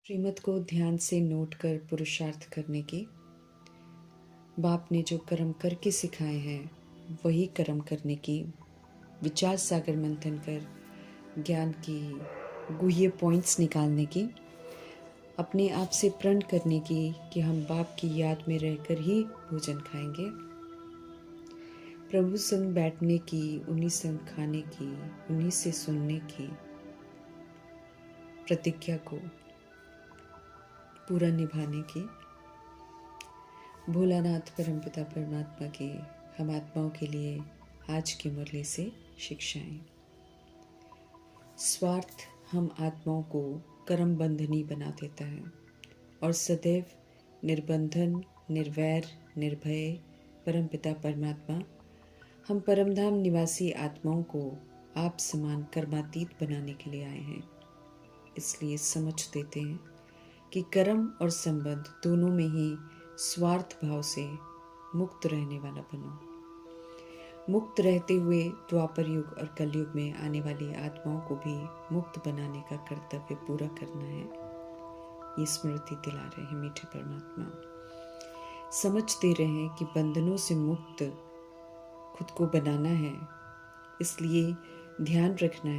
श्रीमत को ध्यान से नोट कर पुरुषार्थ करने की। बाप ने जो कर्म करके सिखाए हैं वही कर्म करने की। विचार सागर मंथन कर ज्ञान की गुह्य पॉइंट्स निकालने की। अपने आप से प्रण करने की कि हम बाप की याद में रहकर ही भोजन खाएंगे। प्रभु संग बैठने की, उन्हीं संग खाने की, उन्हीं से सुनने की प्रतिज्ञा को पूरा निभाने की। भोलानाथ परमपिता परमात्मा की हम आत्माओं के लिए आज की मुरली से शिक्षाएं। स्वार्थ हम आत्माओं को कर्म बंधनी बना देता है और सदैव निर्बंधन, निर्वैर, निर्भय परमपिता परमात्मा हम परमधाम निवासी आत्माओं को आप समान कर्मातीत बनाने के लिए आए हैं। इसलिए समझ देते हैं कि कर्म और संबंध दोनों में ही स्वार्थ भाव से मुक्त रहने वाला बनो। मुक्त रहते हुए द्वापर युग और कलयुग में आने वाली आत्माओं को भी मुक्त बनाने का कर्तव्य पूरा करना है। ये स्मृति दिला रहे हैं मीठे परमात्मा। समझ दे रहे हैं कि बंधनों से मुक्त खुद को बनाना है। इसलिए ध्यान रखना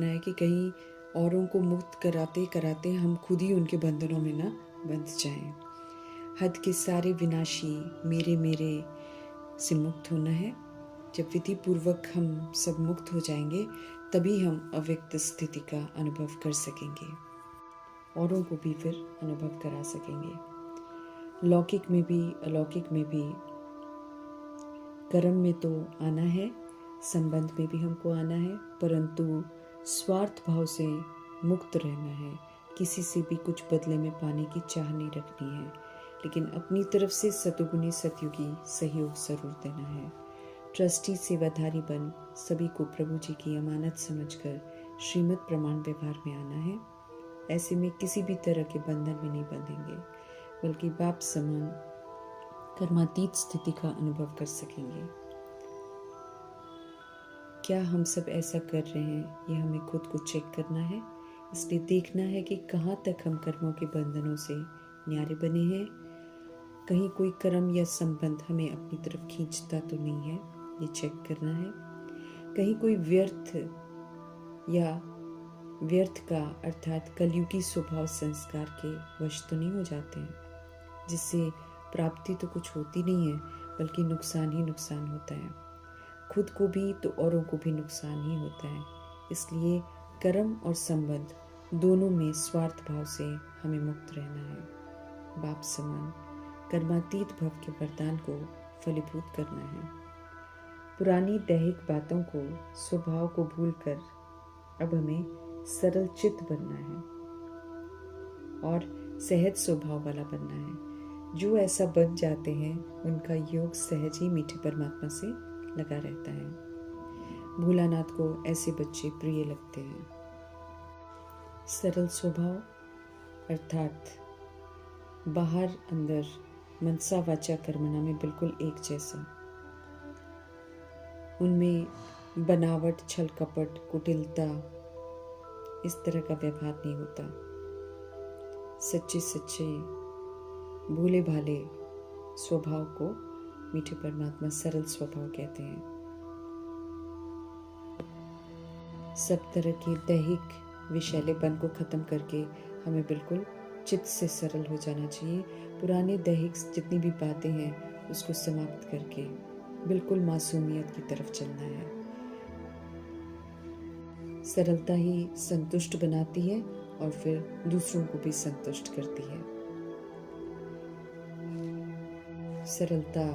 है कि कहीं औरों को मुक्त कराते कराते हम खुद ही उनके बंधनों में ना बंध जाएं। हद के सारे विनाशी मेरे मेरे से मुक्त होना है। जब विधि पूर्वक हम सब मुक्त हो जाएंगे तभी हम अव्यक्त स्थिति का अनुभव कर सकेंगे, औरों को भी फिर अनुभव करा सकेंगे। लौकिक में भी अलौकिक में भी कर्म में तो आना है, संबंध में भी हमको आना है, परंतु स्वार्थ भाव से मुक्त रहना है। किसी से भी कुछ बदले में पाने की चाह नहीं रखनी है, लेकिन अपनी तरफ से सतुगुनी सतयुगी सहयोग जरूर देना है। ट्रस्टी सेवाधारी बन सभी को प्रभु जी की अमानत समझकर श्रीमत प्रमाण व्यवहार में आना है। ऐसे में किसी भी तरह के बंधन में नहीं बंधेंगे, बल्कि बाप समान कर्मातीत स्थिति का अनुभव कर सकेंगे। क्या हम सब ऐसा कर रहे हैं, ये हमें खुद को चेक करना है। इसलिए देखना है कि कहाँ तक हम कर्मों के बंधनों से न्यारे बने हैं। कहीं कोई कर्म या संबंध हमें अपनी तरफ खींचता तो नहीं है, ये चेक करना है। कहीं कोई व्यर्थ का अर्थात कलयुगी स्वभाव संस्कार के वश तो नहीं हो जाते हैं, जिससे प्राप्ति तो कुछ होती नहीं है, बल्कि नुकसान ही नुकसान होता है। खुद को भी तो औरों को भी नुकसान ही होता है। इसलिए कर्म और संबंध दोनों में स्वार्थ भाव से हमें मुक्त रहना है। बाप समान कर्मातीत भव के वरदान को फलीभूत करना है। पुरानी दैहिक बातों को, स्वभाव को भूलकर अब हमें सरल चित्त बनना है और सहज स्वभाव वाला बनना है। जो ऐसा बन जाते हैं उनका योग सहज ही मीठे परमात्मा से लगा रहता है। भोलानाथ को ऐसे बच्चे प्रिय लगते हैं। सरल स्वभाव अर्थात बाहर अंदर मनसा वाचा कर्मणा में बिल्कुल एक जैसा। उनमें बनावट, छल कपट, कुटिलता इस तरह का व्यवहार नहीं होता। सच्चे सच्चे भोले भाले स्वभाव को मीठे परमात्मा सरल स्वभाव कहते हैं। सब तरह के दैहिक विषैलेपन को खत्म करके हमें बिल्कुल चित्त से सरल हो जाना चाहिए। पुराने दैहिक जितनी भी बातें हैं उसको समाप्त करके बिल्कुल मासूमियत की तरफ चलना है। सरलता ही संतुष्ट बनाती है और फिर दूसरों को भी संतुष्ट करती है। सरलता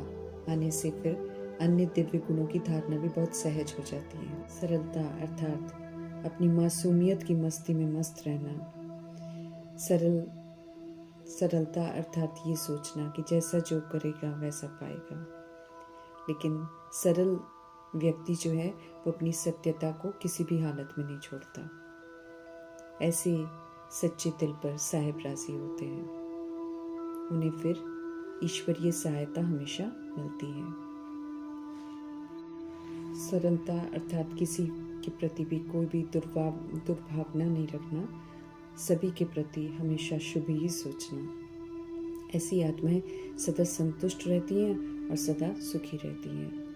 आने से फिर अन्य दिव्य गुणों की धारणा भी बहुत सहज हो जाती है। सरलता अर्थात अपनी मासूमियत की मस्ती में मस्त रहना। सरलता अर्थात ये सोचना कि जैसा जो करेगा वैसा पाएगा। लेकिन सरल व्यक्ति जो है वो अपनी सत्यता को किसी भी हालत में नहीं छोड़ता। ऐसे सच्चे दिल पर साहेब राजी होते हैं, उन्हें फिर ईश्वरीय सहायता हमेशा मिलती है। सरलता अर्थात किसी के प्रति भी कोई भी दुर्भावना नहीं रखना, सभी के प्रति हमेशा शुभ ही सोचना। ऐसी आत्माएं सदा संतुष्ट रहती हैं और सदा सुखी रहती हैं।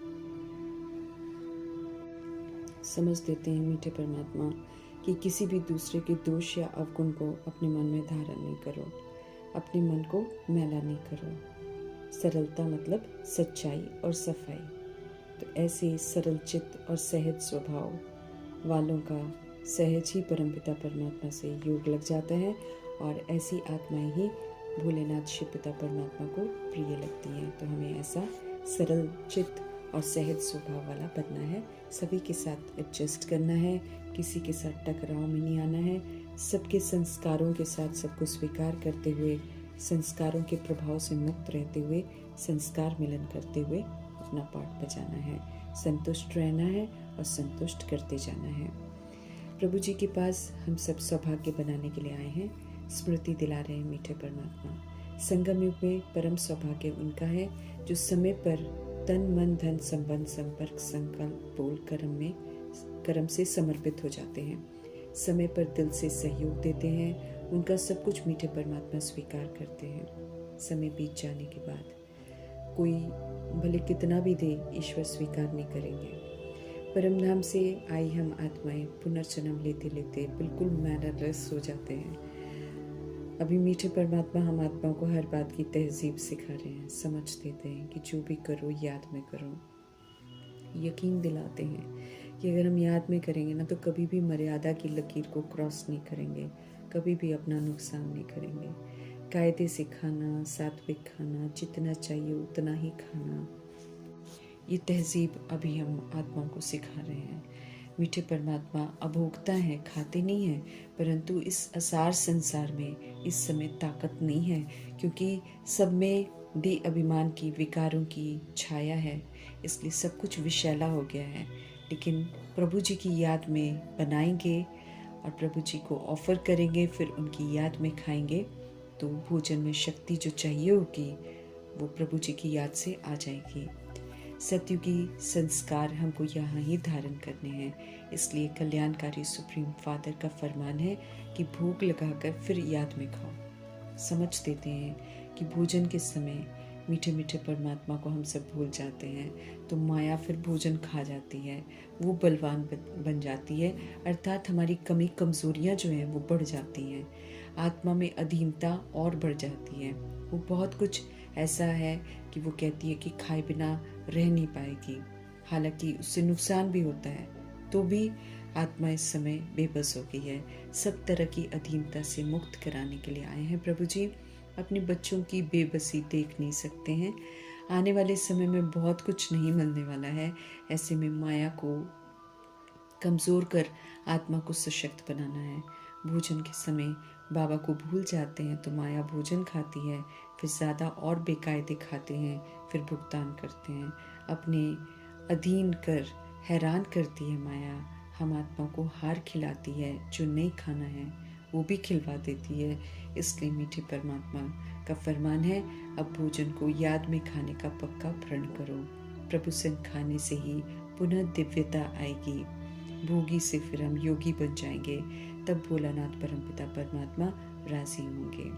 समझ देते हैं मीठे परमात्मा कि किसी भी दूसरे के दोष या अवगुण को अपने मन में धारण नहीं करो, अपने मन को मैला नहीं करो। सरलता मतलब सच्चाई और सफाई। तो ऐसे सरल चित्त और सहज स्वभाव वालों का सहज ही परमपिता परमात्मा से योग लग जाता है और ऐसी आत्माएं ही भोलेनाथ शिव पिता परमात्मा को प्रिय लगती हैं। तो हमें ऐसा सरल चित्त और सहज स्वभाव वाला बनना है, सभी के साथ एडजस्ट करना है, किसी के साथ टकराव में नहीं आना है, सबके संस्कारों के साथ सबको स्वीकार करते हुए, संस्कारों के प्रभाव से मुक्त रहते हुए, संस्कार मिलन करते हुए अपना पाठ बजाना है, संतुष्ट रहना है और संतुष्ट करते जाना है। प्रभु जी के पास हम सब सौभाग्य बनाने के लिए आए हैं। स्मृति दिला रहे हैं मीठे परमात्मा, संगम युग में परम सौभाग्य उनका है जो समय पर तन मन धन संबंध संपर्क संकल्प बोल कर्म से समर्पित हो जाते हैं, समय पर दिल से सहयोग देते हैं, उनका सब कुछ मीठे परमात्मा स्वीकार करते हैं। समय बीत जाने के बाद कोई भले कितना भी दे, ईश्वर स्वीकार नहीं करेंगे। परमधाम से आई हम आत्माएं पुनर्जन्म लेते लेते बिल्कुल मैनरलेस हो जाते हैं। अभी मीठे परमात्मा हम आत्माओं को हर बात की तहजीब सिखा रहे हैं, समझ देते हैं कि जो भी करो याद में करो। यकीन दिलाते हैं कि अगर हम याद में करेंगे ना तो कभी भी मर्यादा की लकीर को क्रॉस नहीं करेंगे, कभी भी अपना नुकसान नहीं करेंगे। कायदे से खाना, सात्विक खाना, जितना चाहिए उतना ही खाना, ये तहजीब अभी हम आत्माओं को सिखा रहे हैं। मीठे परमात्मा अभोक्ता हैं, खाते नहीं हैं, परंतु इस असार संसार में इस समय ताकत नहीं है, क्योंकि सब में दे अभिमान की, विकारों की छाया है, इसलिए सब कुछ विषैला हो गया है। लेकिन प्रभु जी की याद में बनाएंगे और प्रभु जी को ऑफर करेंगे, फिर उनकी याद में खाएंगे, तो भोजन में शक्ति जो चाहिए होगी वो प्रभु जी की याद से आ जाएगी। सतयुगी संस्कार हमको यहाँ ही धारण करने हैं, इसलिए कल्याणकारी सुप्रीम फादर का फरमान है कि भूख लगाकर फिर याद में खाओ। समझ देते हैं कि भोजन के समय मीठे मीठे परमात्मा को हम सब भूल जाते हैं, तो माया फिर भोजन खा जाती है, वो बलवान बन जाती है, अर्थात हमारी कमी कमजोरियाँ जो हैं वो बढ़ जाती हैं, आत्मा में अधीनता और बढ़ जाती है। वो बहुत कुछ ऐसा है कि वो कहती है कि खाए बिना रह नहीं पाएगी, हालांकि उससे नुकसान भी होता है, तो भी आत्मा इस समय बेबस हो गई है। सब तरह की अधीनता से मुक्त कराने के लिए आए हैं प्रभु जी। अपने बच्चों की बेबसी देख नहीं सकते हैं, आने वाले समय में बहुत कुछ नहीं मिलने वाला है, ऐसे में माया को कमज़ोर कर आत्मा को सशक्त बनाना है। भोजन के समय बाबा को भूल जाते हैं तो माया भोजन खाती है, फिर ज़्यादा और बेकायदे खाते हैं, फिर भुगतान करते हैं, अपने अधीन कर हैरान करती है माया। हम आत्मा को हार खिलाती है, जो नहीं खाना है वो भी खिलवा देती है। इसलिए मीठे परमात्मा का फरमान है, अब भोजन को याद में खाने का पक्का प्रण करो। प्रभु संग खाने से ही पुनः दिव्यता आएगी, भोगी से फिर हम योगी बन जाएंगे, तब भोलानाथ परमपिता परमात्मा राजी होंगे।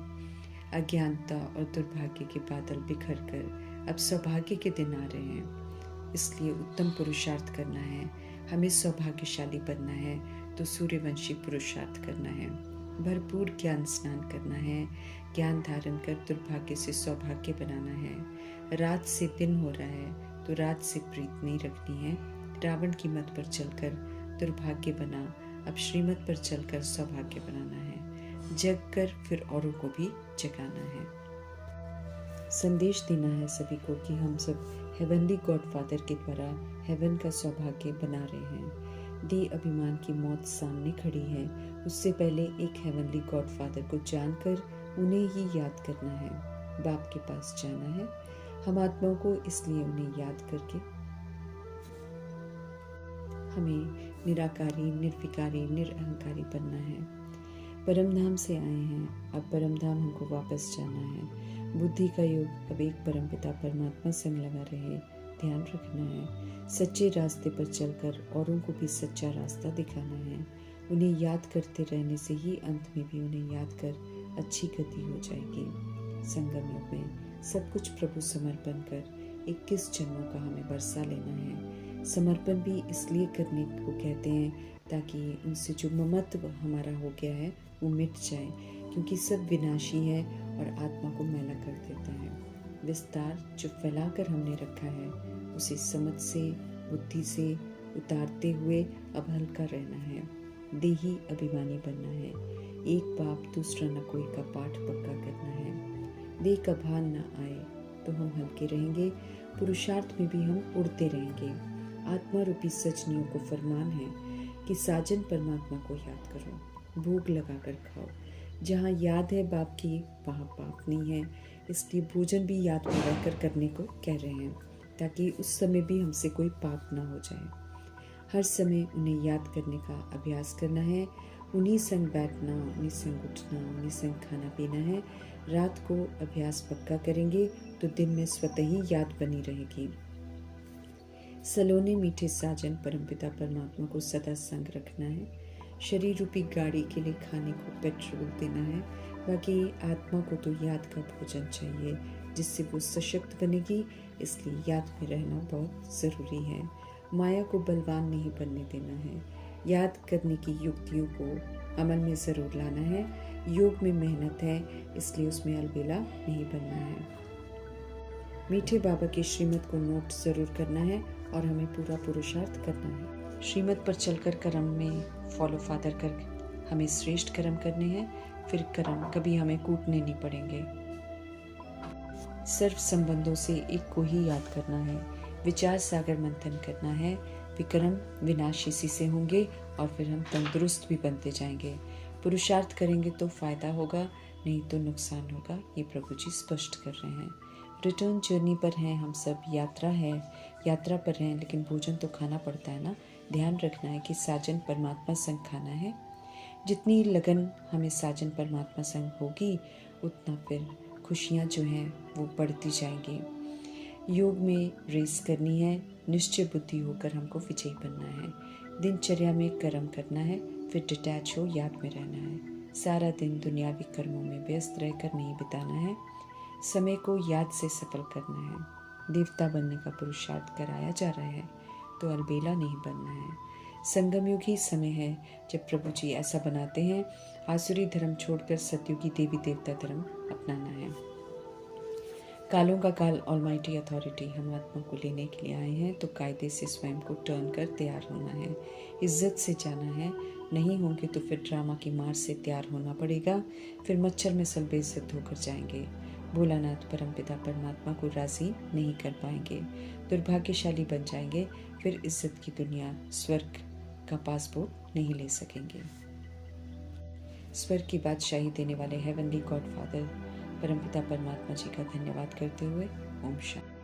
अज्ञानता और दुर्भाग्य के बादल बिखर कर अब सौभाग्य के दिन आ रहे हैं, इसलिए उत्तम पुरुषार्थ करना है। हमें सौभाग्यशाली बनना है तो सूर्यवंशी पुरुषार्थ करना है, भरपूर ज्ञान स्नान करना है, ज्ञान धारण कर दुर्भाग्य से सौभाग्य बनाना है। रात से दिन हो रहा है तो रात से प्रीत नहीं रखनी है, रावण की मत पर चलकर दुर्भाग्य बना, अब श्रीमत पर चलकर सौभाग्य बनाना है, जग कर फिर औरों को भी जगाना है। संदेश देना है सभी को कि हम सब हेवनली गॉडफादर के द्वारा हेवन का सौभाग्य बना रहे हैं। दे अभिमान की मौत सामने खड़ी है, उससे पहले एक हेवनली गॉडफादर को जानकर उन्हें ही याद करना है, बाप के पास जाना है। हम आत्माओं को इसलिए उन्हें याद करके हमें निराकारी, निर्विकारी, निरअहंकारी बनना है। परमधाम से आए हैं, अब परमधाम हमको वापस जाना है। बुद्धि का योग अब एक परमपिता परमात्मा संग लगा रहे, ध्यान रखना है। सच्चे रास्ते पर चलकर औरों को भी सच्चा रास्ता दिखाना है। उन्हें याद करते रहने से ही अंत में भी उन्हें याद कर अच्छी गति हो जाएगी। संगम युग में सब कुछ प्रभु समर्पण कर 21 जन्मों का हमें बरसा लेना है। समर्पण भी इसलिए करने को कहते हैं ताकि उनसे जो ममत्व हमारा हो गया है वो मिट जाए, क्योंकि सब विनाशी है और आत्मा को मैला कर देता है। विस्तार जो फैलाकर हमने रखा है उसे समझ से, बुद्धि से उतारते हुए अब हल्का रहना है। देही अभिमानी बनना है। एक पाप दूसरा न कोई का पाठ पक्का करना है। देह का भान न आए तो हम हल्के रहेंगे, पुरुषार्थ में भी हम उड़ते रहेंगे। आत्मा रूपी सजनियों को फरमान है कि साजन परमात्मा को याद करो, भूख लगा कर खाओ। जहाँ याद है बाप की वहाँ पाप नहीं है, इसलिए भोजन भी याद में रहकर करने को कह रहे हैं ताकि उस समय भी हमसे कोई पाप ना हो जाए। हर समय उन्हें याद करने का अभ्यास करना है। उन्हीं संग बैठना, उन्हीं संग उठना, उन्हीं संग खाना पीना है। रात को अभ्यास पक्का करेंगे तो दिन में स्वतः ही याद बनी रहेगी। सलोने मीठे साजन परमपिता परमात्मा को सदा संग रखना है। शरीर रूपी गाड़ी के लिए खाने को पेट्रोल देना है, बाकी आत्मा को तो याद का भोजन चाहिए जिससे वो सशक्त बनेगी। इसलिए याद में रहना बहुत ज़रूरी है। माया को बलवान नहीं बनने देना है। याद करने की युक्तियों को अमल में ज़रूर लाना है। योग में मेहनत है, इसलिए उसमें अलबेला नहीं बनना है। मीठे बाबा की श्रीमत को नोट ज़रूर करना है और हमें पूरा पुरुषार्थ करना है। श्रीमत पर चलकर कर्म में फॉलो फादर कर हमें श्रेष्ठ कर्म करने हैं, फिर कर्म कभी हमें कूटने नहीं पड़ेंगे। सर्व संबंधों से एक को ही याद करना है। विचार सागर मंथन करना है। विक्रम विनाशी से होंगे और फिर हम तंदुरुस्त भी बनते जाएंगे। पुरुषार्थ करेंगे तो फायदा होगा, नहीं तो नुकसान होगा, ये प्रभु जी स्पष्ट कर रहे हैं। रिटर्न जर्नी पर हैं हम सब, यात्रा है, यात्रा पर हैं, लेकिन भोजन तो खाना पड़ता है ना। ध्यान रखना है कि साजन परमात्मा संग खाना है। जितनी लगन हमें साजन परमात्मा संग होगी उतना फिर खुशियाँ जो हैं वो बढ़ती जाएंगी। योग में रेस करनी है, निश्चय बुद्धि होकर हमको विजयी बनना है। दिनचर्या में कर्म करना है, फिर डिटैच हो याद में रहना है। सारा दिन दुनियावी कर्मों में व्यस्त रहकर नहीं बिताना है, समय को याद से सफल करना है। देवता बनने का पुरुषार्थ कराया जा रहा है तो अलबेला नहीं बनना है। संगम युग ही समय है जब प्रभु जी ऐसा बनाते हैं। आसुरी धर्म छोड़कर सतयुगी देवी देवता धर्म अपनाना है। कालों का काल ऑलमाइटी अथॉरिटी हम आत्मा को लेने के लिए आए हैं, तो कायदे से स्वयं को टर्न कर तैयार होना है। इज्जत से जाना है, नहीं होंगे तो फिर ड्रामा की मार से तैयार होना पड़ेगा। फिर मच्छर में सब बेइज्जत होकर जाएंगे। भोलानाथ परमपिता परमात्मा को राजी नहीं कर पाएंगे, दुर्भाग्यशाली बन जाएंगे। फिर इज्जत की दुनिया स्वर्ग का पासपोर्ट नहीं ले सकेंगे। स्वर्ग की बादशाही देने वाले हेवनली गॉड फादर परमपिता परमात्मा जी का धन्यवाद करते हुए ओम शांति।